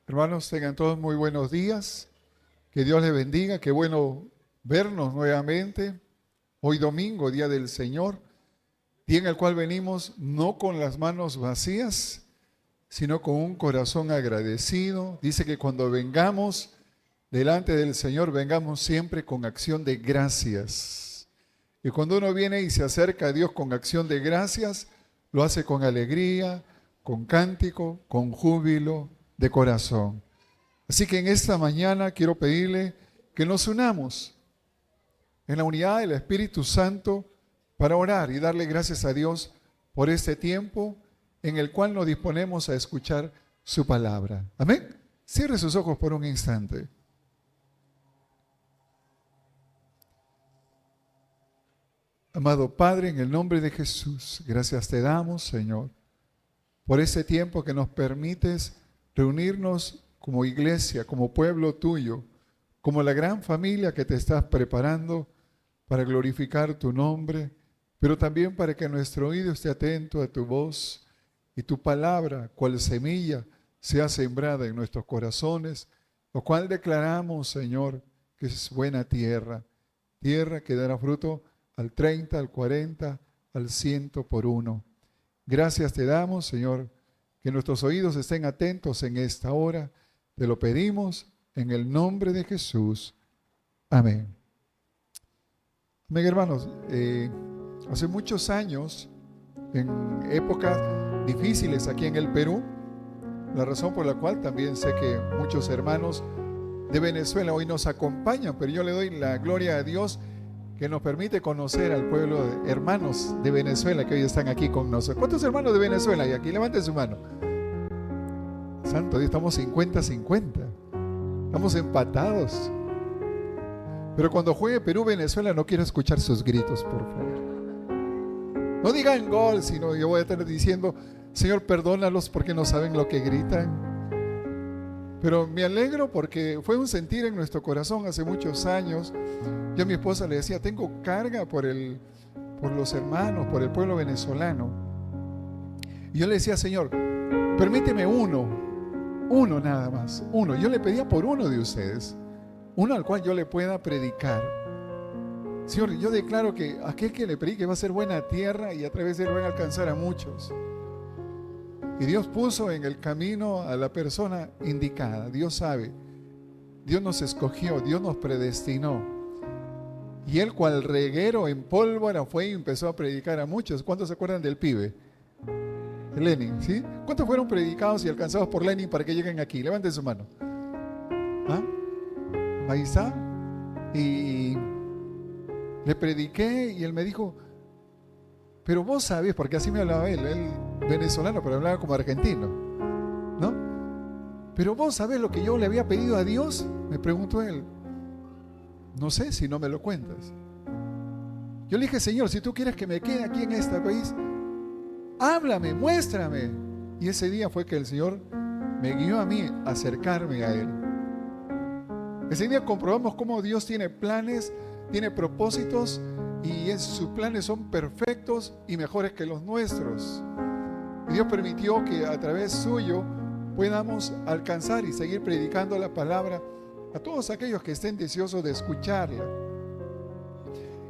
Hermanos, tengan todos muy buenos días. Que Dios les bendiga. Qué bueno vernos nuevamente. Hoy domingo, día del Señor, día en el cual venimos no con las manos vacías, sino con un corazón agradecido. Dice que cuando vengamos delante del Señor, vengamos siempre con acción de gracias. Y cuando uno viene y se acerca a Dios con acción de gracias, lo hace con alegría, con cántico, con júbilo de corazón. Así que en esta mañana quiero pedirle que nos unamos en la unidad del Espíritu Santo para orar y darle gracias a Dios por este tiempo en el cual nos disponemos a escuchar su palabra. Amén. Cierre sus ojos por un instante. Amado Padre, en el nombre de Jesús, gracias te damos, Señor, por ese tiempo que nos permites reunirnos como iglesia, como pueblo tuyo, como la gran familia que te estás preparando para glorificar tu nombre, pero también para que nuestro oído esté atento a tu voz y tu palabra, cual semilla, sea sembrada en nuestros corazones, lo cual declaramos, Señor, que es buena tierra, tierra que dará fruto al 30, al 40, al 100 por uno. Gracias te damos, Señor, que nuestros oídos estén atentos en esta hora. Te lo pedimos en el nombre de Jesús. Amén. Amén, hermanos. Hace muchos años, en épocas difíciles aquí en el Perú, la razón por la cual también sé que muchos hermanos de Venezuela hoy nos acompañan, pero yo le doy la gloria a Dios que nos permite conocer al pueblo de hermanos de Venezuela que hoy están aquí con nosotros. ¿Cuántos hermanos de Venezuela hay aquí? Levanten su mano. Santo Dios, estamos 50-50. Estamos empatados. Pero cuando juegue Perú-Venezuela no quiero escuchar sus gritos, por favor. No digan gol, sino yo voy a estar diciendo, Señor, perdónalos porque no saben lo que gritan. Pero me alegro porque fue un sentir en nuestro corazón hace muchos años. Yo a mi esposa le decía, tengo carga por los hermanos, por el pueblo venezolano. Y yo le decía, Señor, permíteme uno nada más, uno. Yo le pedía por uno de ustedes, uno al cual yo le pueda predicar. Señor, yo declaro que aquel que le predique va a ser buena tierra y a través de él van a alcanzar a muchos. Y Dios puso en el camino a la persona indicada. Dios sabe, Dios nos escogió, Dios nos predestinó. Y él, cual reguero en pólvora, fue y empezó a predicar a muchos. ¿Cuántos se acuerdan del pibe? Lenin, ¿sí? ¿Cuántos fueron predicados y alcanzados por Lenin para que lleguen aquí? Levanten su mano. ¿Ah? Ahí está. Y le prediqué y él me dijo, pero vos sabés, porque así me hablaba él venezolano, pero hablaba como argentino, ¿no? Pero vos sabés lo que yo le había pedido a Dios, me preguntó él. No sé si no me lo cuentas. Yo le dije, Señor, si tú quieres que me quede aquí en este país, háblame, muéstrame. Y ese día fue que el Señor me guió a mí a acercarme a Él. Ese día comprobamos cómo Dios tiene planes, tiene propósitos y sus planes son perfectos y mejores que los nuestros. Y Dios permitió que a través suyo podamos alcanzar y seguir predicando la palabra a todos aquellos que estén deseosos de escucharla.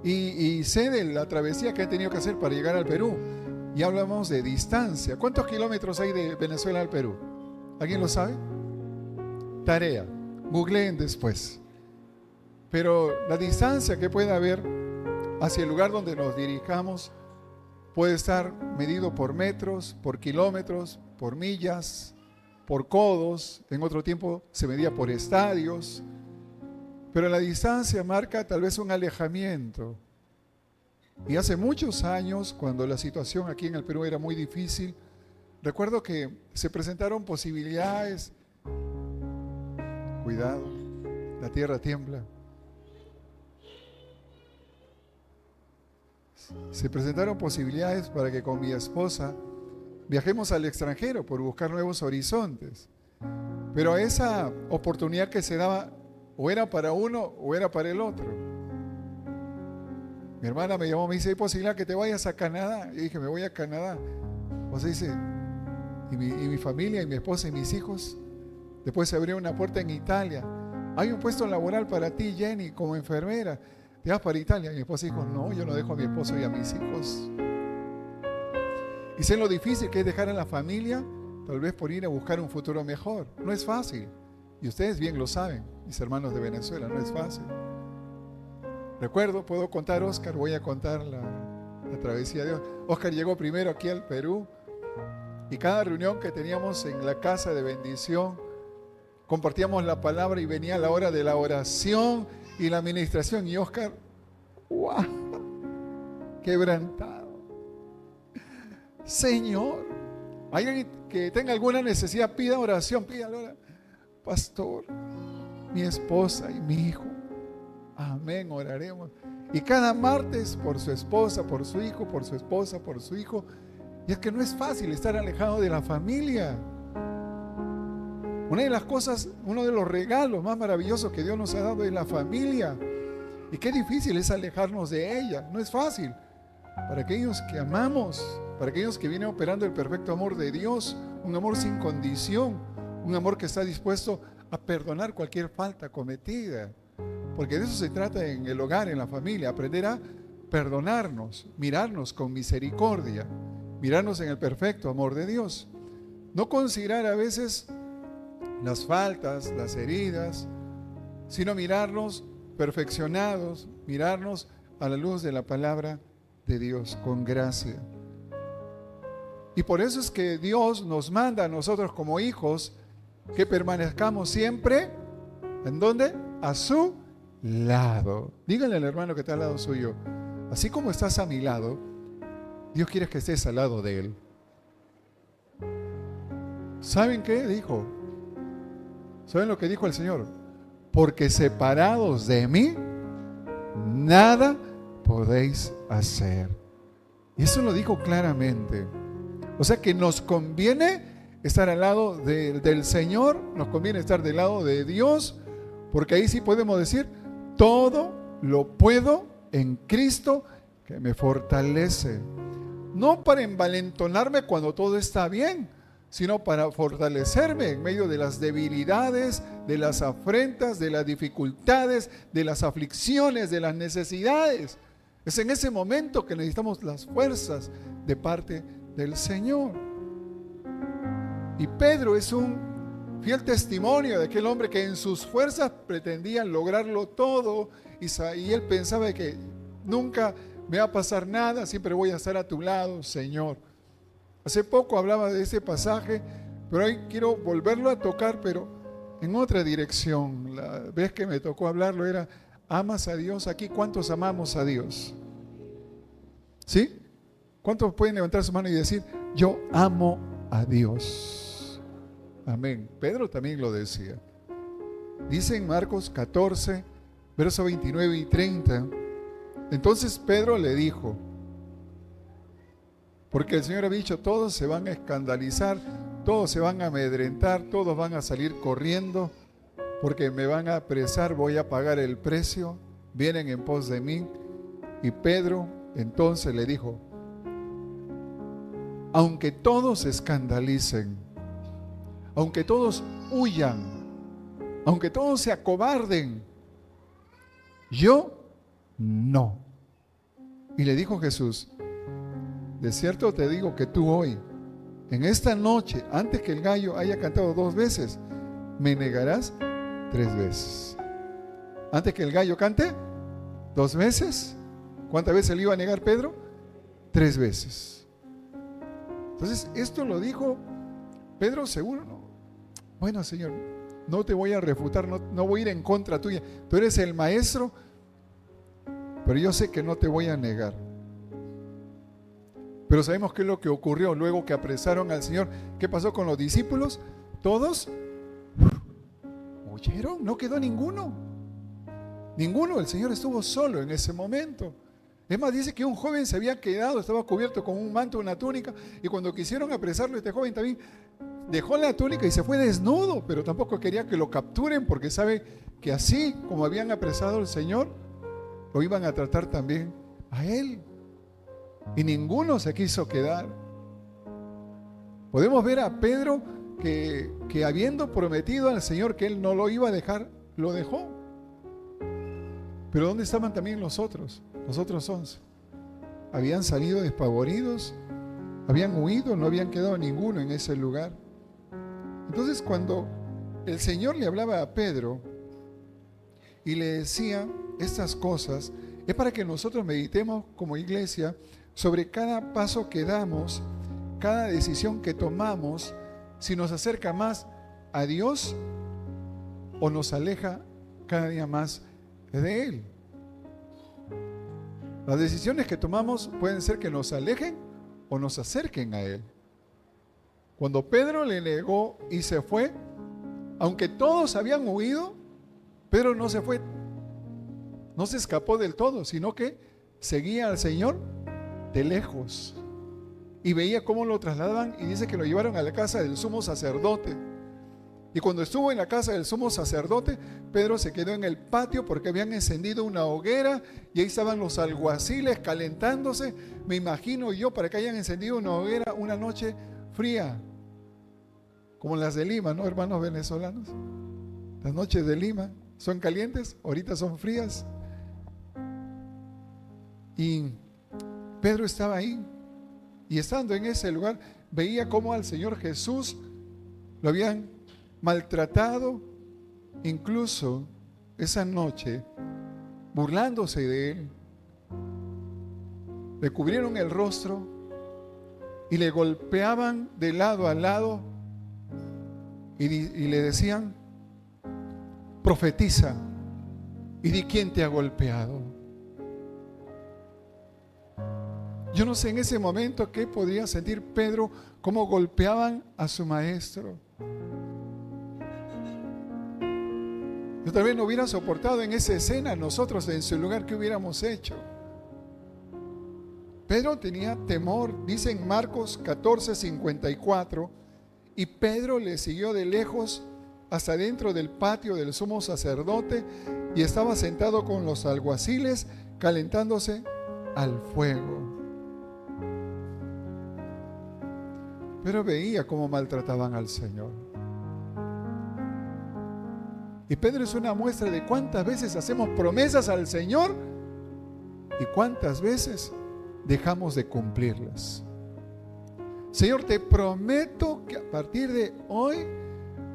Y sé de la travesía que he tenido que hacer para llegar al Perú. Y hablamos de distancia. ¿Cuántos kilómetros hay de Venezuela al Perú? ¿Alguien lo sabe? Tarea. Googleen después. Pero la distancia que puede haber hacia el lugar donde nos dirijamos puede estar medido por metros, por kilómetros, por millas, por codos. En otro tiempo se medía por estadios. Pero la distancia marca tal vez un alejamiento. Y hace muchos años, cuando la situación aquí en el Perú era muy difícil, recuerdo que se presentaron posibilidades. Cuidado, la tierra tiembla. Se presentaron posibilidades para que con mi esposa viajemos al extranjero por buscar nuevos horizontes. Pero esa oportunidad que se daba o era para uno o era para el otro. Mi hermana me llamó, me dice, ¿hay posibilidad que te vayas a Canadá? Y dije, me voy a Canadá. O sea, dice, y mi familia y mi esposa y mis hijos. Después se abrió una puerta en Italia. Hay un puesto laboral para ti, Jenny, como enfermera. Te vas para Italia. Mi esposa dijo, no, yo no dejo a mi esposo y a mis hijos. Y sé lo difícil que es dejar a la familia, tal vez por ir a buscar un futuro mejor. No es fácil. Y ustedes bien lo saben, mis hermanos de Venezuela, no es fácil. Recuerdo, puedo contar, Oscar, voy a contar la travesía de Oscar. Oscar llegó primero aquí al Perú y cada reunión que teníamos en la casa de bendición, compartíamos la palabra y venía la hora de la oración y la administración. Y Oscar, ¡wow! Quebrantado. Señor, alguien que tenga alguna necesidad, pida oración, pídalo. Pastor, mi esposa y mi hijo. Amén, oraremos. Y cada martes por su esposa, por su hijo, por su esposa, por su hijo. Y es que no es fácil estar alejado de la familia. Una de las cosas, uno de los regalos más maravillosos que Dios nos ha dado es la familia. Y qué difícil es alejarnos de ella. No es fácil. Para aquellos que amamos, para aquellos que vienen operando el perfecto amor de Dios, un amor sin condición, un amor que está dispuesto a perdonar cualquier falta cometida. Porque de eso se trata en el hogar, en la familia, aprender a perdonarnos, mirarnos con misericordia, mirarnos en el perfecto amor de Dios. No considerar a veces las faltas, las heridas, sino mirarnos perfeccionados, mirarnos a la luz de la palabra de Dios con gracia. Y por eso es que Dios nos manda a nosotros como hijos que permanezcamos siempre, ¿en dónde? A su lado. Díganle al hermano que está al lado suyo, así como estás a mi lado, Dios quiere que estés al lado de Él. ¿Saben qué dijo? ¿Saben lo que dijo el Señor? Porque separados de mí, nada podéis hacer. Y eso lo dijo claramente. O sea que nos conviene estar al lado del Señor, nos conviene estar del lado de Dios, porque ahí sí podemos decir, todo lo puedo en Cristo que me fortalece. No para envalentonarme cuando todo está bien, sino para fortalecerme en medio de las debilidades, de las afrentas, de las dificultades, de las aflicciones, de las necesidades. Es en ese momento que necesitamos las fuerzas de parte del Señor. Y Pedro es un fiel testimonio de aquel hombre que en sus fuerzas pretendía lograrlo todo y él pensaba que nunca me va a pasar nada, siempre voy a estar a tu lado, Señor. Hace poco hablaba de ese pasaje, pero hoy quiero volverlo a tocar, pero en otra dirección. La vez que me tocó hablarlo era, ¿amas a Dios? Aquí, ¿cuántos amamos a Dios? ¿Sí? ¿Cuántos pueden levantar su mano y decir, yo amo a Dios? Amén. Pedro también lo decía. Dice en Marcos 14, versos 29 y 30, entonces Pedro le dijo, porque el Señor ha dicho, todos se van a escandalizar, todos se van a amedrentar, todos van a salir corriendo, porque me van a apresar, voy a pagar el precio, vienen en pos de mí. Y Pedro entonces le dijo, aunque todos se escandalicen, aunque todos huyan, aunque todos se acobarden, yo no. Y le dijo Jesús, de cierto te digo que tú hoy, en esta noche, antes que el gallo haya cantado 2 veces, me negarás 3 veces. Antes que el gallo cante 2 veces, ¿cuántas veces le iba a negar Pedro? 3 veces. Entonces, esto lo dijo Pedro seguro, ¿no? Bueno, Señor, no te voy a refutar, no voy a ir en contra tuya. Tú eres el maestro, pero yo sé que no te voy a negar. Pero sabemos qué es lo que ocurrió luego que apresaron al Señor. ¿Qué pasó con los discípulos? Todos huyeron, no quedó ninguno. Ninguno, el Señor estuvo solo en ese momento. Es más, dice que un joven se había quedado, estaba cubierto con un manto, una túnica, y cuando quisieron apresarlo, este joven también dejó la túnica y se fue desnudo, pero tampoco quería que lo capturen porque sabe que así como habían apresado al Señor, lo iban a tratar también a él. Y ninguno se quiso quedar. Podemos ver a Pedro que habiendo prometido al Señor que Él no lo iba a dejar, lo dejó. Pero ¿dónde estaban también los otros 11? Habían salido despavoridos, habían huido, no habían quedado ninguno en ese lugar. Entonces, cuando el Señor le hablaba a Pedro y le decía estas cosas, es para que nosotros meditemos como iglesia sobre cada paso que damos, cada decisión que tomamos, si nos acerca más a Dios o nos aleja cada día más de Él. Las decisiones que tomamos pueden ser que nos alejen o nos acerquen a Él. Cuando Pedro le negó y se fue, aunque todos habían huido, Pedro no se fue, no se escapó del todo, sino que seguía al Señor de lejos y veía cómo lo trasladaban, y dice que lo llevaron a la casa del sumo sacerdote. Y cuando estuvo en la casa del sumo sacerdote, Pedro se quedó en el patio porque habían encendido una hoguera y ahí estaban los alguaciles calentándose. Me imagino yo, para que hayan encendido una hoguera una noche fría, como las de Lima, ¿no, hermanos venezolanos? Las noches de Lima son calientes, ahorita son frías. Y Pedro estaba ahí, y estando en ese lugar, veía cómo al Señor Jesús lo habían maltratado, incluso esa noche, burlándose de Él. Le cubrieron el rostro y le golpeaban de lado a lado y le decían: profetiza y di quién te ha golpeado. Yo no sé en ese momento qué podía sentir Pedro, cómo golpeaban a su maestro. Yo tal vez no hubiera soportado en esa escena, nosotros en su lugar, ¿qué hubiéramos hecho? Pedro tenía temor, dice en Marcos 14:54, y Pedro le siguió de lejos hasta dentro del patio del sumo sacerdote, y estaba sentado con los alguaciles calentándose al fuego. Pero veía cómo maltrataban al Señor. Y Pedro es una muestra de cuántas veces hacemos promesas al Señor y cuántas veces dejamos de cumplirlas. Señor, te prometo que a partir de hoy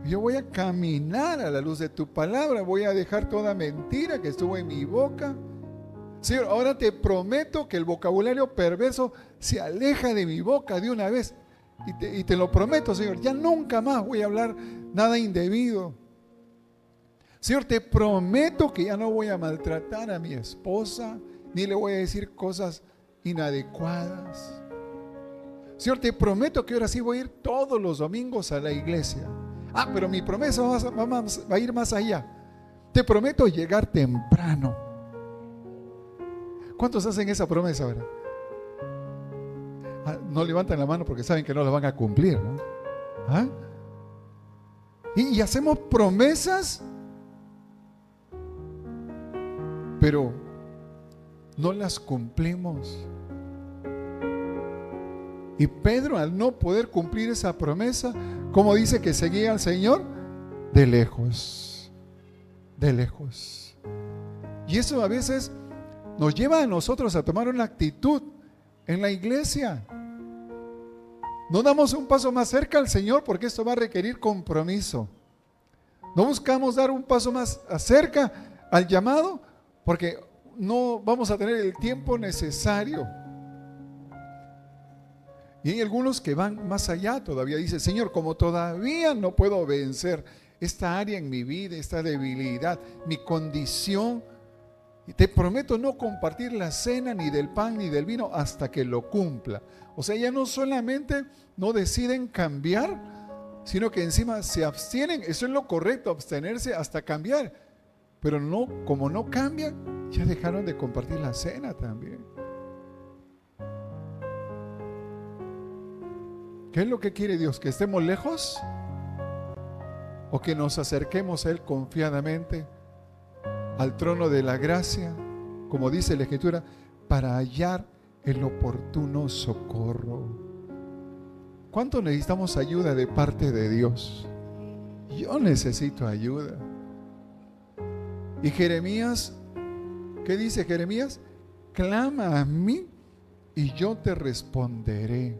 yo voy a caminar a la luz de tu palabra, voy a dejar toda mentira que estuvo en mi boca. Señor, ahora te prometo que el vocabulario perverso se aleja de mi boca de una vez. Y te lo prometo, Señor, ya nunca más voy a hablar nada indebido. Señor, te prometo que ya no voy a maltratar a mi esposa, ni le voy a decir cosas inadecuadas. Señor, te prometo que ahora sí voy a ir todos los domingos a la iglesia. Pero mi promesa va a ir más allá. Te prometo llegar temprano. ¿Cuántos hacen esa promesa ahora? No levantan la mano porque saben que no la van a cumplir, ¿no? Y hacemos promesas, pero no las cumplimos. Y Pedro, al no poder cumplir esa promesa, ¿cómo dice que seguía al Señor? De lejos, de lejos. Y eso a veces nos lleva a nosotros a tomar una actitud en la iglesia. No damos un paso más cerca al Señor porque esto va a requerir compromiso. No buscamos dar un paso más cerca al llamado porque no vamos a tener el tiempo necesario. Y hay algunos que van más allá todavía. Dice: Señor, como todavía no puedo vencer esta área en mi vida, esta debilidad, mi condición, y te prometo no compartir la cena ni del pan ni del vino hasta que lo cumpla. O sea, ya no solamente no deciden cambiar, sino que encima se abstienen. Eso es lo correcto, abstenerse hasta cambiar. Pero no, como no cambian, ya dejaron de compartir la cena también. ¿Qué es lo que quiere Dios? ¿Que estemos lejos? ¿O que nos acerquemos a Él confiadamente al trono de la gracia, como dice la Escritura, para hallar el oportuno socorro? ¿Cuánto necesitamos ayuda de parte de Dios? Yo necesito ayuda. Y Jeremías, ¿qué dice Jeremías? Clama a mí y yo te responderé.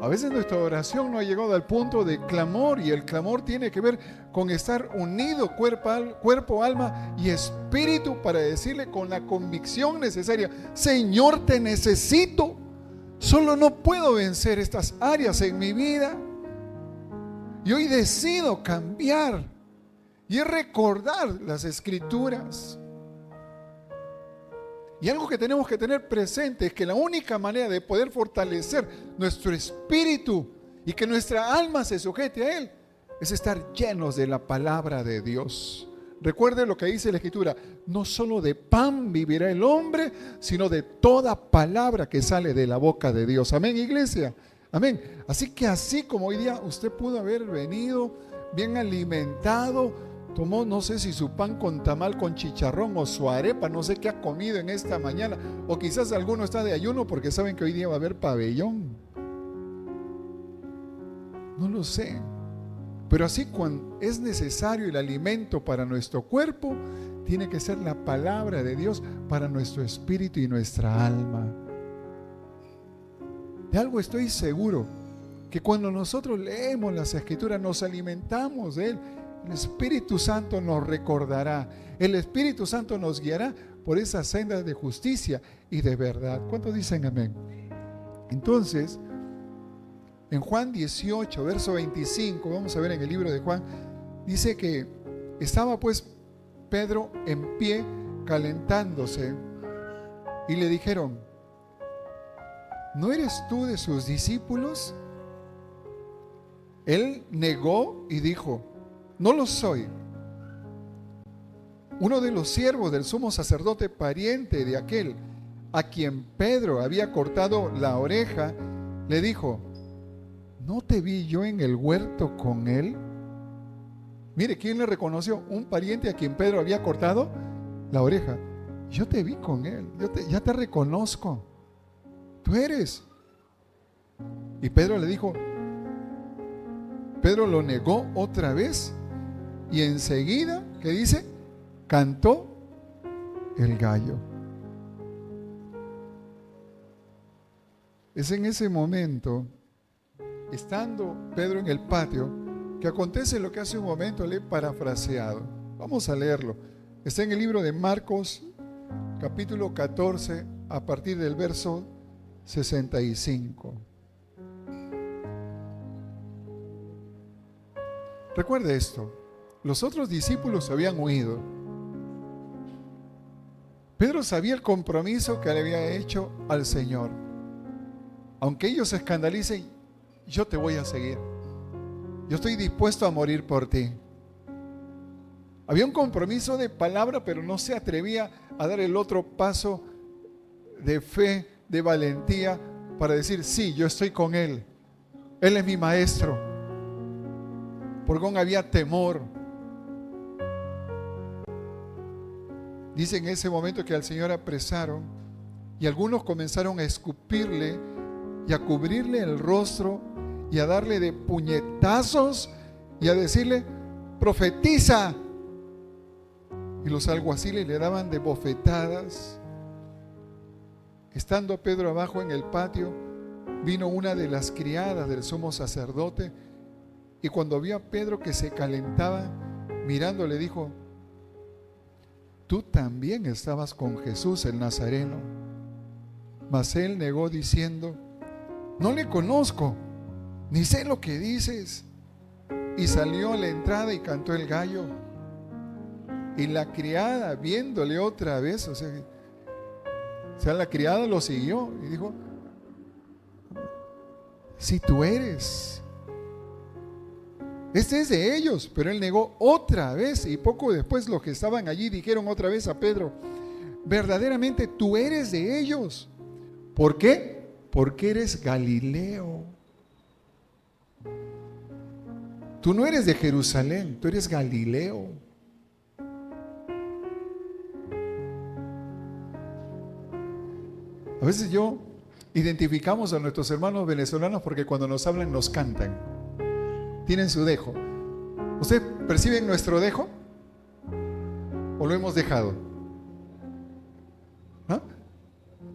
A veces nuestra oración no ha llegado al punto de clamor, y el clamor tiene que ver con estar unido cuerpo, alma y espíritu para decirle con la convicción necesaria: Señor, te necesito. Solo no puedo vencer estas áreas en mi vida. Y hoy decido cambiar y recordar las Escrituras. Y algo que tenemos que tener presente es que la única manera de poder fortalecer nuestro espíritu y que nuestra alma se sujete a Él es estar llenos de la palabra de Dios. Recuerde lo que dice la Escritura: no solo de pan vivirá el hombre, sino de toda palabra que sale de la boca de Dios. Amén, iglesia. Amén. Así que así como hoy día usted pudo haber venido bien alimentado, tomó, no sé si su pan con tamal con chicharrón o su arepa, no sé qué ha comido en esta mañana, o quizás alguno está de ayuno porque saben que hoy día va a haber pabellón. No lo sé. Pero así, cuando es necesario el alimento para nuestro cuerpo, tiene que ser la palabra de Dios para nuestro espíritu y nuestra alma. De algo estoy seguro, que cuando nosotros leemos las Escrituras, nos alimentamos de Él, el Espíritu Santo nos recordará, el Espíritu Santo nos guiará por esas sendas de justicia y de verdad. ¿Cuántos dicen amén? Entonces, en Juan 18, verso 25, vamos a ver en el libro de Juan, dice que estaba pues Pedro en pie calentándose y le dijeron: ¿no eres tú de sus discípulos? Él negó y dijo: no lo soy. Uno de los siervos del sumo sacerdote, pariente de aquel a quien Pedro había cortado la oreja, le dijo: ¿no te vi yo en el huerto con él? Mire, ¿quién le reconoció? Un pariente a quien Pedro había cortado la oreja. Yo te vi con él, ya te reconozco. Tú eres. Y Pedro le dijo, Pedro lo negó otra vez, y enseguida, ¿qué dice? Cantó el gallo. Es en ese momento, estando Pedro en el patio, que acontece lo que hace un momento le he parafraseado. Vamos a leerlo. Está en el libro de Marcos, capítulo 14, a partir del verso 65. Recuerde esto: los otros discípulos habían huido. Pedro sabía el compromiso que le había hecho al Señor. Aunque ellos se escandalicen, yo te voy a seguir. Yo estoy dispuesto a morir por ti. Había un compromiso de palabra, pero no se atrevía a dar el otro paso de fe, de valentía, para decir: sí, yo estoy con Él. Él es mi maestro. Porque aún había temor. Dice en ese momento que al Señor apresaron y algunos comenzaron a escupirle y a cubrirle el rostro y a darle de puñetazos y a decirle: profetiza. Y los alguaciles le daban de bofetadas. Estando Pedro abajo en el patio, vino una de las criadas del sumo sacerdote, y cuando vio a Pedro que se calentaba, mirando, le dijo: tú también estabas con Jesús el Nazareno. Mas él negó diciendo: no le conozco, ni sé lo que dices. Y salió a la entrada y cantó el gallo. Y la criada, viéndole otra vez, o sea, la criada lo siguió y dijo: si tú eres. Este es de ellos. Pero él negó otra vez, y poco después los que estaban allí dijeron otra vez a Pedro: verdaderamente tú eres de ellos. ¿Por qué? Porque eres Galileo. Tú no eres de Jerusalén, tú eres Galileo. A veces yo identificamos a nuestros hermanos venezolanos porque cuando nos hablan nos cantan. Tienen su dejo. ¿Ustedes perciben nuestro dejo? ¿O lo hemos dejado? ¿Ah?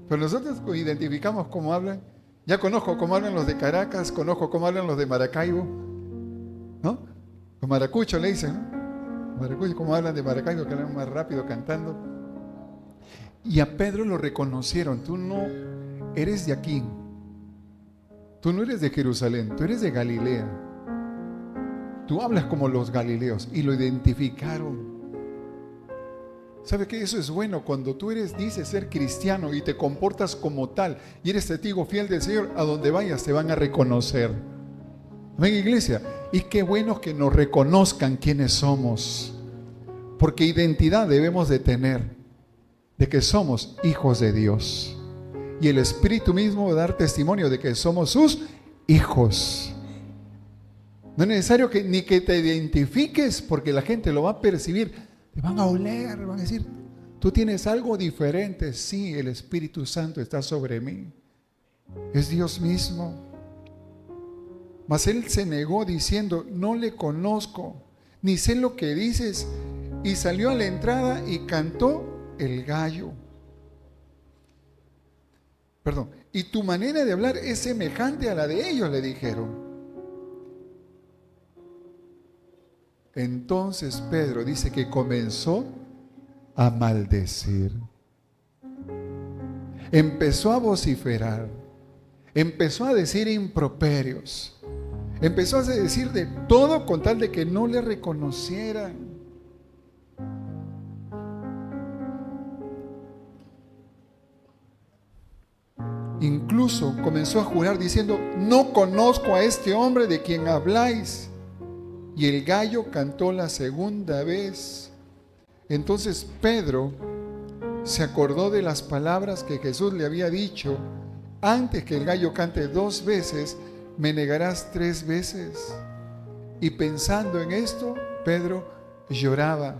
Pero nosotros identificamos cómo hablan. Ya conozco cómo hablan los de Caracas, conozco cómo hablan los de Maracaibo, ¿no? Los maracuchos le dicen, ¿no? Maracuchos, cómo hablan de Maracaibo, que hablan más rápido cantando. Y a Pedro lo reconocieron. Tú no eres de aquí. Tú no eres de Jerusalén, tú eres de Galilea. Tú hablas como los galileos. Y lo identificaron. ¿Sabe qué? Eso es bueno cuando tú dices ser cristiano y te comportas como tal y eres testigo fiel del Señor. A donde vayas te van a reconocer. Amén, iglesia. Y qué bueno que nos reconozcan quiénes somos, porque identidad debemos de tener de que somos hijos de Dios, y el Espíritu mismo va a dar testimonio de que somos sus hijos. No es necesario ni que te identifiques, porque la gente lo va a percibir. Te van a oler, van a decir, tú tienes algo diferente. Sí, el Espíritu Santo está sobre mí. Es Dios mismo. Mas él se negó diciendo, no le conozco, ni sé lo que dices. Y salió a la entrada y cantó el gallo. Perdón. Y tu manera de hablar es semejante a la de ellos, le dijeron. Entonces Pedro dice que comenzó a maldecir. Empezó a vociferar. Empezó a decir improperios. Empezó a decir de todo con tal de que no le reconocieran. Incluso comenzó a jurar diciendo, no conozco a este hombre de quien habláis. Y el gallo cantó la segunda vez. Entonces Pedro se acordó de las palabras que Jesús le había dicho: antes que el gallo cante 2 veces, me negarás 3 veces. Y pensando en esto, Pedro lloraba.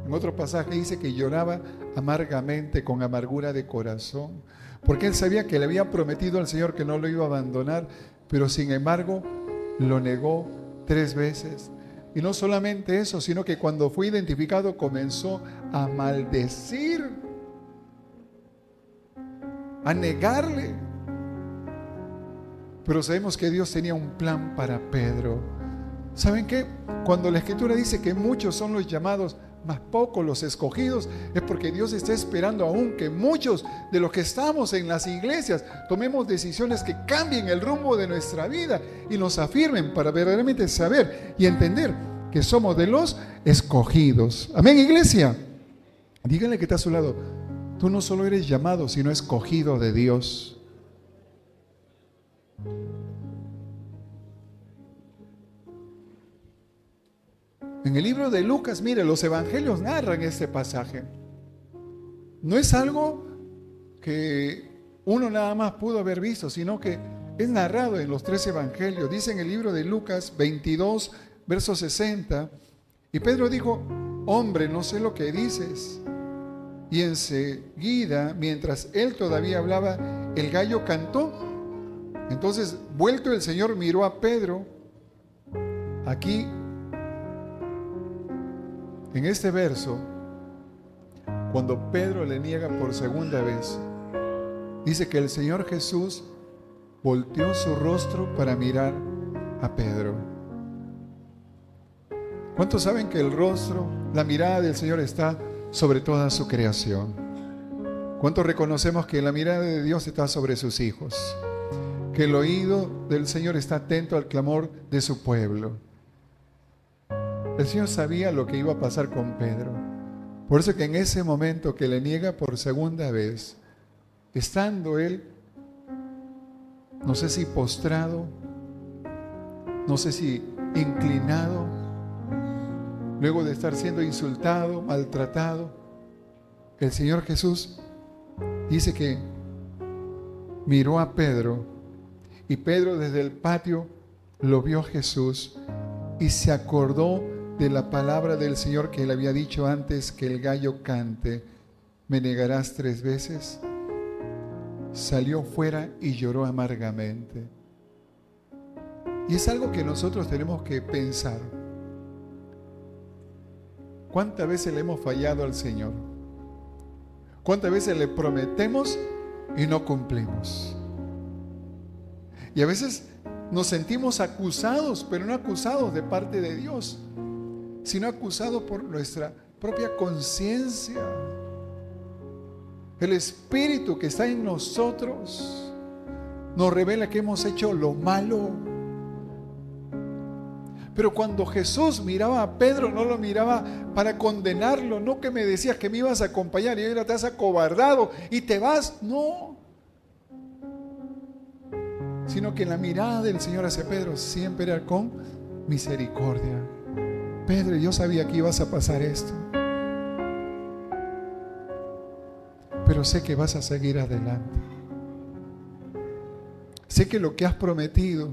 En otro pasaje dice que lloraba amargamente, con amargura de corazón, porque él sabía que le había prometido al Señor que no lo iba a abandonar, pero sin embargo lo negó 3 veces. Y no solamente eso, sino que cuando fue identificado comenzó a maldecir, a negarle. Pero sabemos que Dios tenía un plan para Pedro. ¿Saben qué? Cuando la Escritura dice que muchos son los llamados, mas pocos los escogidos, es porque Dios está esperando aún que muchos de los que estamos en las iglesias tomemos decisiones que cambien el rumbo de nuestra vida y nos afirmen para verdaderamente saber y entender que somos de los escogidos. Amén, iglesia. Díganle que está a su lado, tú no solo eres llamado, sino escogido de Dios. En el libro de Lucas, mire, los evangelios narran este pasaje. No es algo que uno nada más pudo haber visto, sino que es narrado en los 3 evangelios. Dice en el libro de Lucas 22, verso 60, y Pedro dijo: hombre, no sé lo que dices. Y enseguida, mientras él todavía hablaba, el gallo cantó. Entonces, vuelto el Señor, miró a Pedro. Aquí, en este verso, cuando Pedro le niega por segunda vez, dice que el Señor Jesús volteó su rostro para mirar a Pedro. ¿Cuántos saben que el rostro, la mirada del Señor está sobre toda su creación? ¿Cuántos reconocemos que la mirada de Dios está sobre sus hijos? Que el oído del Señor está atento al clamor de su pueblo. El Señor sabía lo que iba a pasar con Pedro. Por eso que en ese momento que le niega por segunda vez, estando él, no sé si postrado, no sé si inclinado, luego de estar siendo insultado, maltratado, el Señor Jesús dice que miró a Pedro, y Pedro desde el patio lo vio a Jesús y se acordó de la palabra del Señor que le había dicho antes que el gallo cante: ¿me negarás 3 veces? salió fuera y lloró amargamente. Y es algo que nosotros tenemos que pensar. ¿Cuántas veces le hemos fallado al Señor? ¿Cuántas veces le prometemos y no cumplimos? Y a veces nos sentimos acusados, pero no acusados de parte de Dios, sino acusados por nuestra propia conciencia. El Espíritu que está en nosotros nos revela que hemos hecho lo malo. Pero cuando Jesús miraba a Pedro, no lo miraba para condenarlo, no que me decías que me ibas a acompañar y ahora te has acobardado y te vas, no. Sino que la mirada del Señor hacia Pedro siempre era con misericordia. Pedro, yo sabía que ibas a pasar esto, pero sé que vas a seguir adelante. Sé que lo que has prometido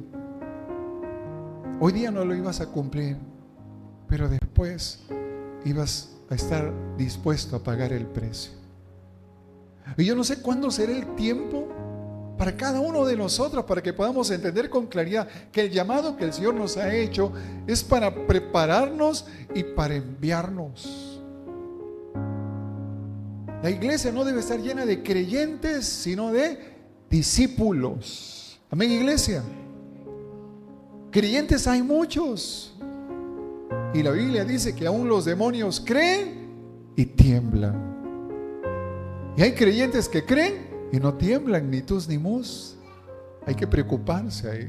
hoy día no lo ibas a cumplir, pero después ibas a estar dispuesto a pagar el precio. Y yo no sé cuándo será el tiempo para cada uno de nosotros, para que podamos entender con claridad que el llamado que el Señor nos ha hecho es para prepararnos y para enviarnos. La iglesia no debe estar llena de creyentes, sino de discípulos. Amén, iglesia. Creyentes hay muchos. Y la Biblia dice que aún los demonios creen y tiemblan. Y hay creyentes que creen y no tiemblan, ni tus ni mus. Hay que preocuparse ahí.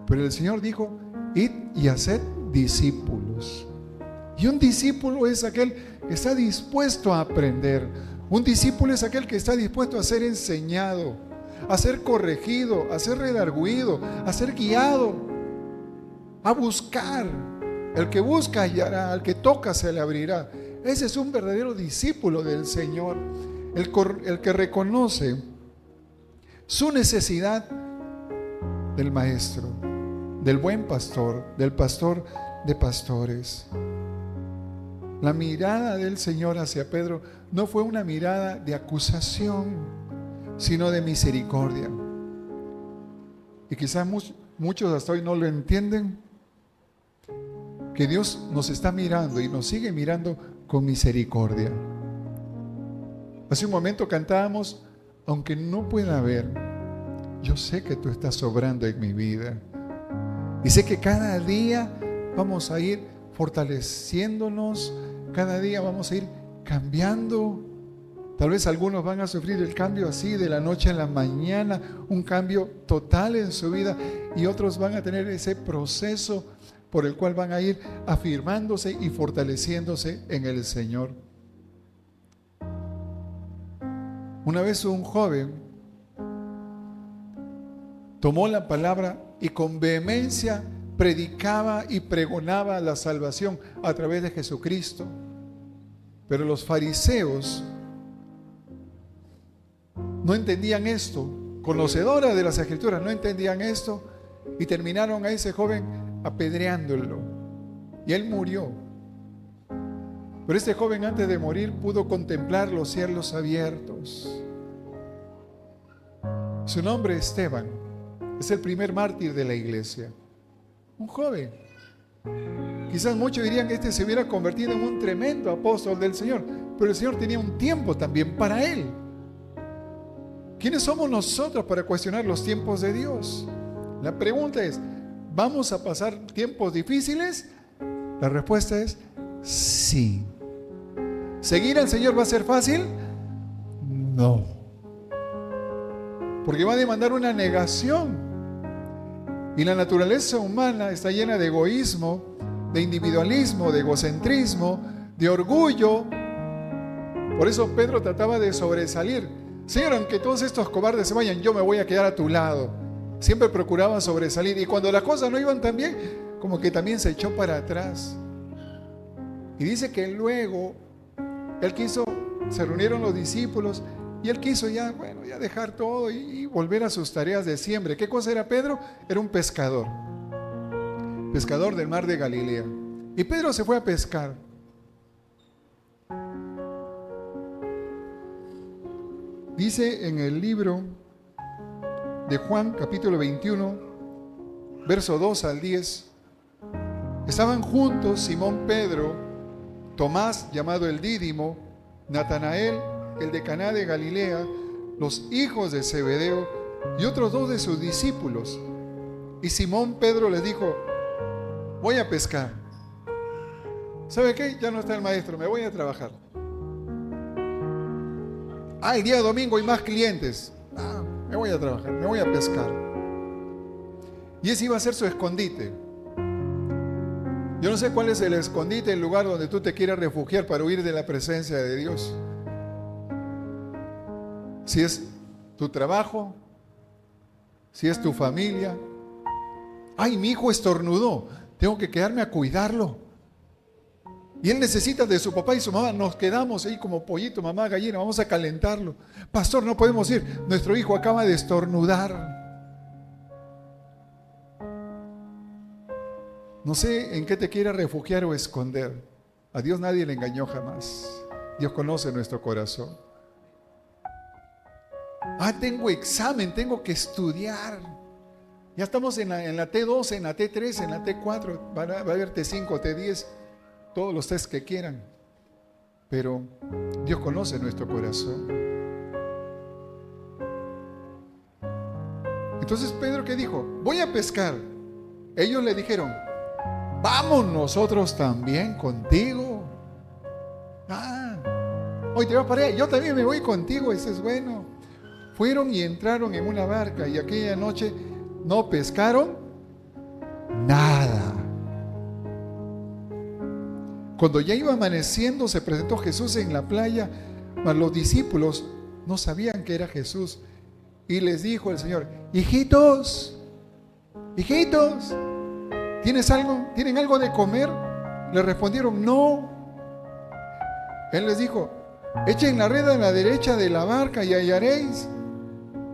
Pero el Señor dijo: id y haced discípulos. Y un discípulo es aquel que está dispuesto a aprender. Un discípulo es aquel que está dispuesto a ser enseñado, a ser corregido, a ser redarguido, a ser guiado, a buscar. El que busca hallará, al que toca se le abrirá. Ese es un verdadero discípulo del Señor, el que reconoce su necesidad del maestro, del buen pastor, del pastor de pastores. La mirada del Señor hacia Pedro no fue una mirada de acusación, sino de misericordia. Y quizás muchos hasta hoy no lo entienden, que Dios nos está mirando y nos sigue mirando con misericordia. Hace un momento cantábamos: aunque no pueda ver, yo sé que tú estás obrando en mi vida. Y sé que cada día vamos a ir fortaleciéndonos, cada día vamos a ir cambiando. Tal vez algunos van a sufrir el cambio así de la noche a la mañana, un cambio total en su vida, y otros van a tener ese proceso por el cual van a ir afirmándose y fortaleciéndose en el Señor. Una vez un joven tomó la palabra y con vehemencia predicaba y pregonaba la salvación a través de Jesucristo. Pero los fariseos no entendían esto, conocedora de las Escrituras, no entendían esto, y terminaron a ese joven apedreándolo, y él murió. Pero este joven, antes de morir, pudo contemplar los cielos abiertos. Su nombre es Esteban, es el primer mártir de la iglesia. Un joven. Quizás muchos dirían que este se hubiera convertido en un tremendo apóstol del Señor, pero el Señor tenía un tiempo también para él. ¿Quiénes somos nosotros para cuestionar los tiempos de Dios? La pregunta es: ¿vamos a pasar tiempos difíciles? La respuesta es sí. ¿Seguir al Señor va a ser fácil? No. Porque va a demandar una negación. Y la naturaleza humana está llena de egoísmo, de individualismo, de egocentrismo, de orgullo. Por eso Pedro trataba de sobresalir. Señor, aunque todos estos cobardes se vayan, yo me voy a quedar a tu lado. Siempre procuraba sobresalir, y cuando las cosas no iban tan bien, como que también se echó para atrás. Y dice que luego se reunieron los discípulos, y él quiso ya dejar todo y volver a sus tareas de siempre. ¿Qué cosa era Pedro? Era un pescador del mar de Galilea. Y Pedro se fue a pescar. Dice en el libro de Juan, capítulo 21, verso 2 al 10. Estaban juntos Simón Pedro, Tomás, llamado el Dídimo, Natanael, el de Caná de Galilea, los hijos de Zebedeo y otros 2 de sus discípulos. Y Simón Pedro les dijo: voy a pescar. ¿Sabe qué? Ya no está el maestro, me voy a trabajar. El día domingo hay más clientes. Me voy a trabajar, me voy a pescar. Y ese iba a ser su escondite. Yo no sé cuál es el escondite, el lugar donde tú te quieras refugiar para huir de la presencia de Dios. Si es tu trabajo, si es tu familia. Mi hijo estornudó, tengo que quedarme a cuidarlo. Y él necesita de su papá y su mamá. Nos quedamos ahí como pollito, mamá gallina, vamos a calentarlo. Pastor, no podemos ir, nuestro hijo acaba de estornudar. No sé en qué te quieras refugiar o esconder. A Dios nadie le engañó jamás. Dios conoce nuestro corazón. Tengo examen, tengo que estudiar. Ya estamos en la T2, en la T3, en la T4. Va a haber T5, T10, todos los test que quieran. Pero Dios conoce nuestro corazón. Entonces Pedro, ¿qué dijo? Voy a pescar. Ellos le dijeron: vamos nosotros también contigo. Hoy te vas para allá, yo también me voy contigo, eso es bueno. Fueron y entraron en una barca y aquella noche no pescaron nada. Cuando ya iba amaneciendo, se presentó Jesús en la playa, mas los discípulos no sabían que era Jesús. Y les dijo el Señor: hijitos, ¿tienen algo de comer? Le respondieron: no. Él les dijo: echen la red a la derecha de la barca y hallaréis.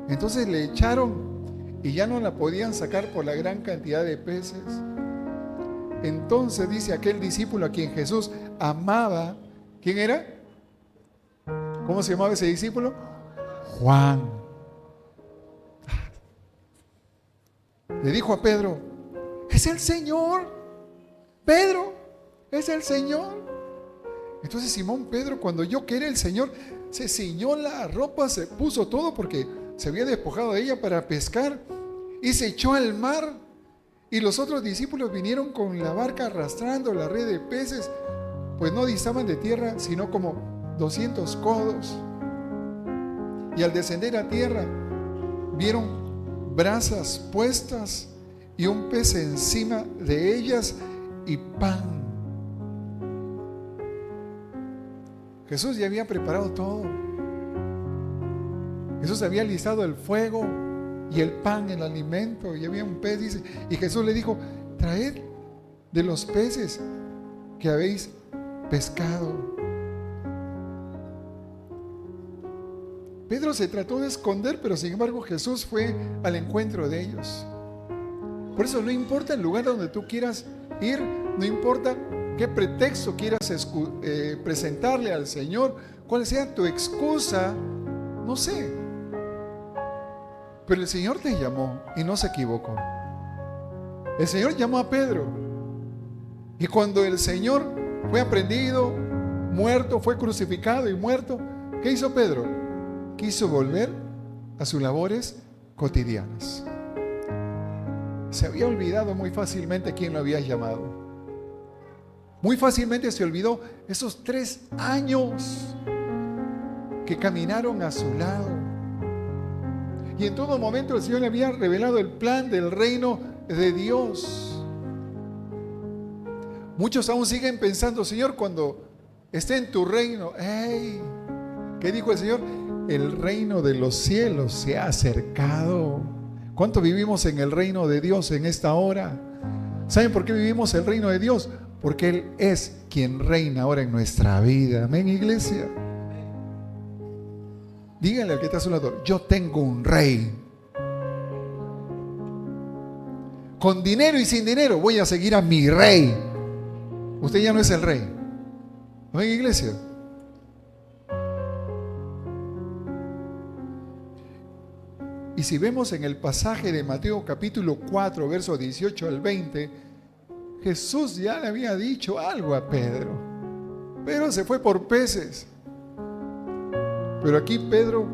Entonces le echaron y ya no la podían sacar por la gran cantidad de peces. Entonces dice aquel discípulo a quien Jesús amaba. ¿Quién era? ¿Cómo se llamaba ese discípulo? Juan. Le dijo a Pedro: es el Señor. Pedro, es el Señor. Entonces Simón Pedro, cuando oyó que era el Señor, se ciñó la ropa, se puso todo porque se había despojado de ella para pescar y se echó al mar. Y los otros discípulos vinieron con la barca arrastrando la red de peces, pues no distaban de tierra sino como 200 codos. Y al descender a tierra vieron brasas puestas y un pez encima de ellas y pan. Jesús ya había preparado todo. Jesús había listado el fuego y el pan, el alimento, y había un pez, dice. Y Jesús le dijo: traed de los peces que habéis pescado. Pedro se trató de esconder, pero sin embargo Jesús fue al encuentro de ellos. Por eso no importa el lugar donde tú quieras ir, no importa qué pretexto quieras presentarle al Señor, cuál sea tu excusa, no sé. Pero el Señor te llamó y no se equivocó. El Señor llamó a Pedro. Y cuando el Señor fue aprehendido, muerto, fue crucificado y muerto, ¿qué hizo Pedro? Quiso volver a sus labores cotidianas. Se había olvidado muy fácilmente quién lo había llamado. Muy fácilmente se olvidó esos 3 años que caminaron a su lado. Y en todo momento el Señor le había revelado el plan del reino de Dios. Muchos aún siguen pensando: Señor, cuando esté en tu reino, ¿qué dijo el Señor? El reino de los cielos se ha acercado. ¿Cuánto vivimos en el reino de Dios en esta hora? ¿Saben por qué vivimos el reino de Dios? Porque Él es quien reina ahora en nuestra vida. Amén, iglesia. Díganle al que está a su lado: yo tengo un rey. Con dinero y sin dinero voy a seguir a mi rey. Usted ya no es el rey. ¿Amén, iglesia? Y si vemos en el pasaje de Mateo capítulo 4, versos 18 al 20, Jesús ya le había dicho algo a Pedro. Pedro se fue por peces. Pero aquí Pedro,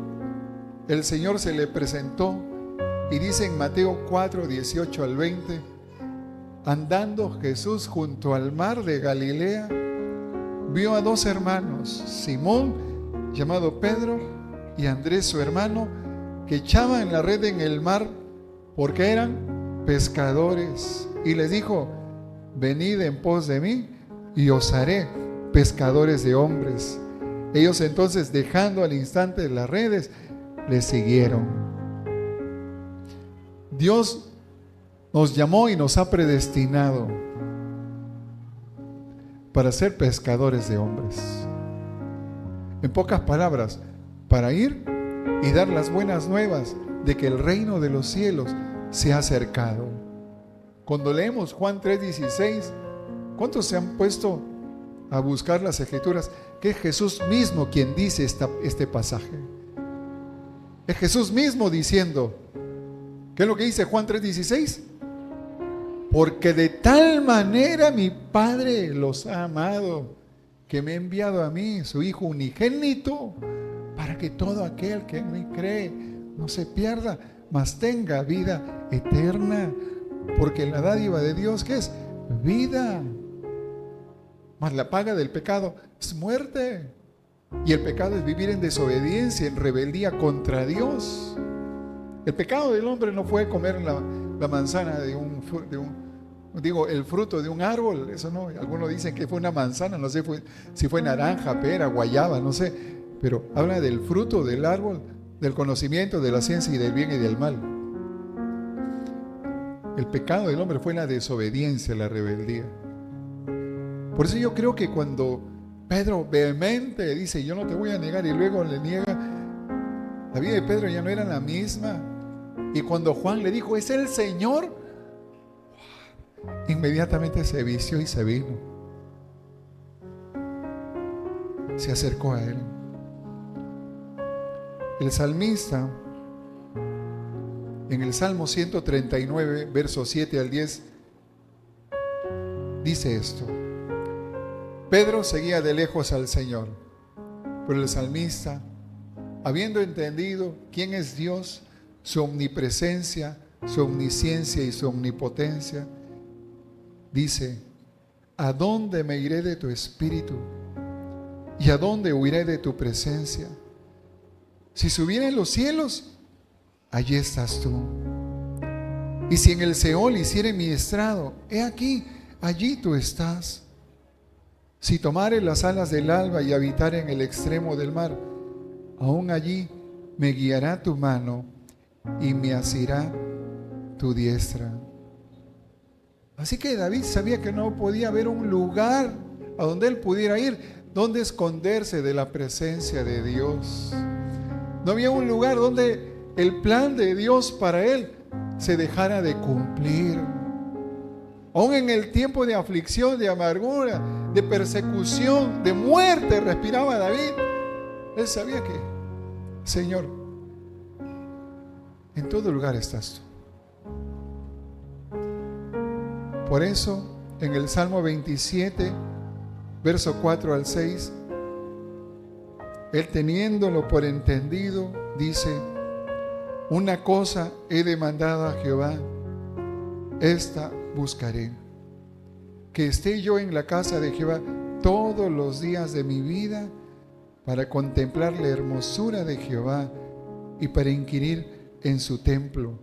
el Señor se le presentó y dice en Mateo 4, 18 al 20, andando Jesús junto al mar de Galilea, vio a dos hermanos, Simón, llamado Pedro, y Andrés su hermano, que echaban la red en el mar porque eran pescadores. Y les dijo, venid en pos de mí y os haré pescadores de hombres. Ellos entonces, dejando al instante las redes, le siguieron. Dios nos llamó y nos ha predestinado para ser pescadores de hombres. En pocas palabras, para ir y dar las buenas nuevas de que el reino de los cielos se ha acercado. Cuando leemos Juan 3:16, ¿cuántos se han puesto a buscar las escrituras? Que es Jesús mismo quien dice este pasaje. Es Jesús mismo diciendo, ¿qué es lo que dice Juan 3:16? Porque de tal manera mi Padre los ha amado, que me ha enviado a mí, su Hijo unigénito, para que todo aquel que en mí cree no se pierda, mas tenga vida eterna. Porque la dádiva de Dios, ¿qué es? Vida. Mas la paga del pecado es muerte. Y el pecado es vivir en desobediencia, en rebeldía contra Dios. El pecado del hombre no fue comer la manzana el fruto de un árbol. Eso no, algunos dicen que fue una manzana, no sé si fue naranja, pera, guayaba, no sé. Pero habla del fruto del árbol, del conocimiento, de la ciencia y del bien y del mal. El pecado del hombre fue la desobediencia, la rebeldía. Por eso yo creo que cuando Pedro vehemente dice, yo no te voy a negar, y luego le niega, la vida de Pedro ya no era la misma. Y cuando Juan le dijo, es el Señor, inmediatamente se vició y se vino. Se acercó a él. El salmista, en el Salmo 139, versos 7 al 10, dice esto. Pedro seguía de lejos al Señor, pero el salmista, habiendo entendido quién es Dios, su omnipresencia, su omnisciencia y su omnipotencia, dice, ¿a dónde me iré de tu espíritu? ¿Y a dónde huiré de tu presencia? Si subiera en los cielos, allí estás tú. Y si en el Seol hiciere mi estrado, he aquí, allí tú estás. Si tomare las alas del alba y habitare en el extremo del mar, aún allí me guiará tu mano y me asirá tu diestra. Así que David sabía que no podía haber un lugar a donde él pudiera ir, donde esconderse de la presencia de Dios. No había un lugar donde el plan de Dios para él se dejara de cumplir. Aún en el tiempo de aflicción, de amargura, de persecución, de muerte, respiraba David. Él sabía que, Señor, en todo lugar estás tú. Por eso, en el Salmo 27, verso 4 al 6, él, teniéndolo por entendido, dice, una cosa he demandado a Jehová, esta buscaré, que esté yo en la casa de Jehová todos los días de mi vida, para contemplar la hermosura de Jehová y para inquirir en su templo,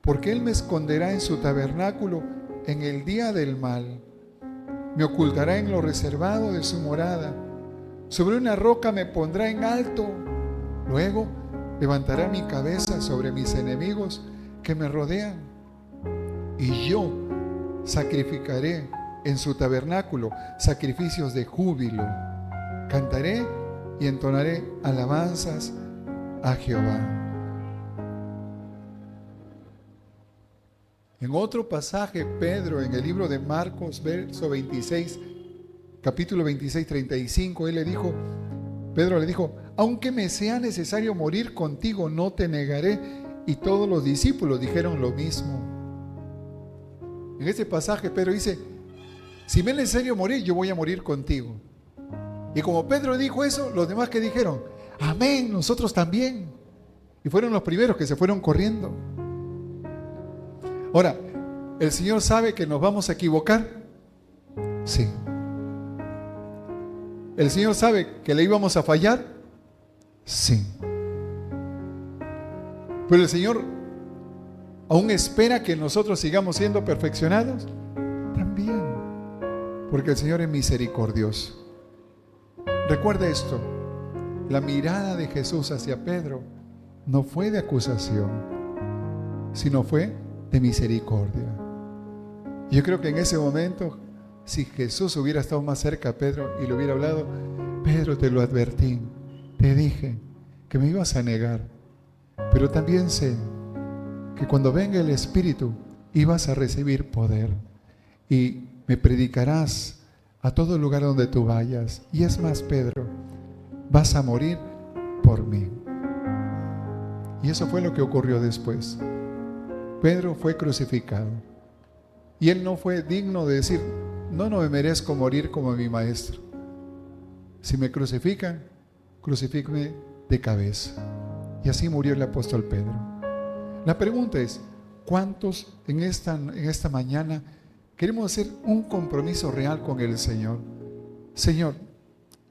porque él me esconderá en su tabernáculo en el día del mal, me ocultará en lo reservado de su morada, sobre una roca me pondrá en alto, luego levantará mi cabeza sobre mis enemigos que me rodean, y yo sacrificaré en su tabernáculo sacrificios de júbilo, cantaré y entonaré alabanzas a Jehová. En otro pasaje, Pedro, en el libro de Marcos, verso 26, capítulo 26, 35, Pedro le dijo, aunque me sea necesario morir contigo, no te negaré. y todos los discípulos dijeron lo mismo. En este pasaje Pedro dice, si me es necesario morir, yo voy a morir contigo. Y como Pedro dijo eso, los demás que dijeron, amén, nosotros también. Y fueron los primeros que se fueron corriendo. Ahora, ¿el Señor sabe que nos vamos a equivocar? Sí. ¿El Señor sabe que le íbamos a fallar? Sí. Pero el Señor aún espera que nosotros sigamos siendo perfeccionados. También. Porque el Señor es misericordioso. Recuerda esto. La mirada de Jesús hacia Pedro no fue de acusación, sino fue de misericordia. Yo creo que en ese momento, si Jesús hubiera estado más cerca a Pedro y le hubiera hablado, Pedro, te lo advertí, te dije que me ibas a negar, pero también sé que cuando venga el Espíritu ibas a recibir poder y me predicarás a todo lugar donde tú vayas. Y es más, Pedro, vas a morir por mí. Y eso fue lo que ocurrió después. Pedro fue crucificado y él no fue digno de decir, no me merezco morir como mi maestro. Si me crucifican, crucifíquenme de cabeza. Y así murió el apóstol Pedro. La pregunta es, ¿cuántos en esta mañana queremos hacer un compromiso real con el Señor? Señor,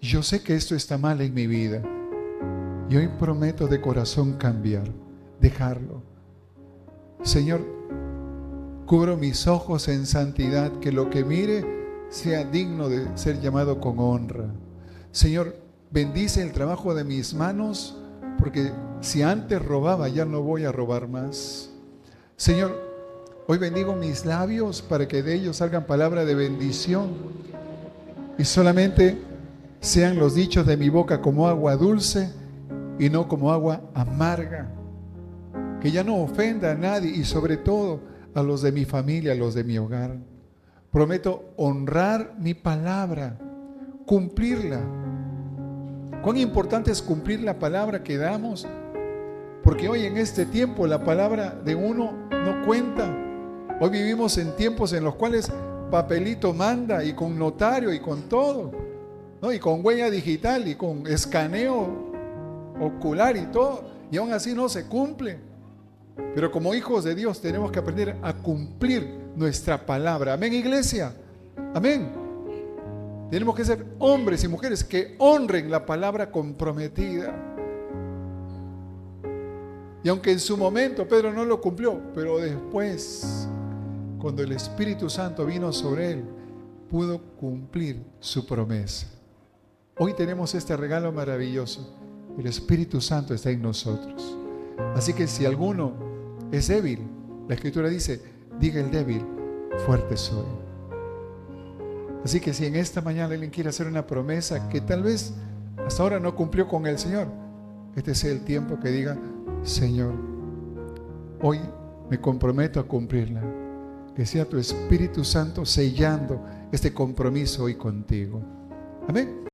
yo sé que esto está mal en mi vida y hoy prometo de corazón cambiar, dejarlo. Señor, cubro mis ojos en santidad, que lo que mire sea digno de ser llamado con honra. Señor, bendice el trabajo de mis manos, porque si antes robaba, ya no voy a robar más. Señor, hoy bendigo mis labios para que de ellos salgan palabras de bendición y solamente sean los dichos de mi boca como agua dulce y no como agua amarga, que ya no ofenda a nadie y sobre todo a los de mi familia, a los de mi hogar. Prometo honrar mi palabra, cumplirla. Cuán importante es cumplir la palabra que damos, porque hoy en este tiempo la palabra de uno no cuenta. Hoy vivimos en tiempos en los cuales papelito manda y con notario y con todo, ¿no? Y con huella digital y con escaneo ocular y todo, y aún así no se cumple. Pero como hijos de Dios tenemos que aprender a cumplir nuestra palabra. Amén, iglesia. Amén. Tenemos que ser hombres y mujeres que honren la palabra comprometida. Y aunque en su momento Pedro no lo cumplió, pero después, cuando el Espíritu Santo vino sobre él, pudo cumplir su promesa. Hoy tenemos este regalo maravilloso. El Espíritu Santo está en nosotros. Así que si alguno es débil, la Escritura dice, diga el débil, fuerte soy. Así que si en esta mañana alguien quiere hacer una promesa que tal vez hasta ahora no cumplió con el Señor, este sea el tiempo que diga, Señor, hoy me comprometo a cumplirla. Que sea tu Espíritu Santo sellando este compromiso hoy contigo. Amén.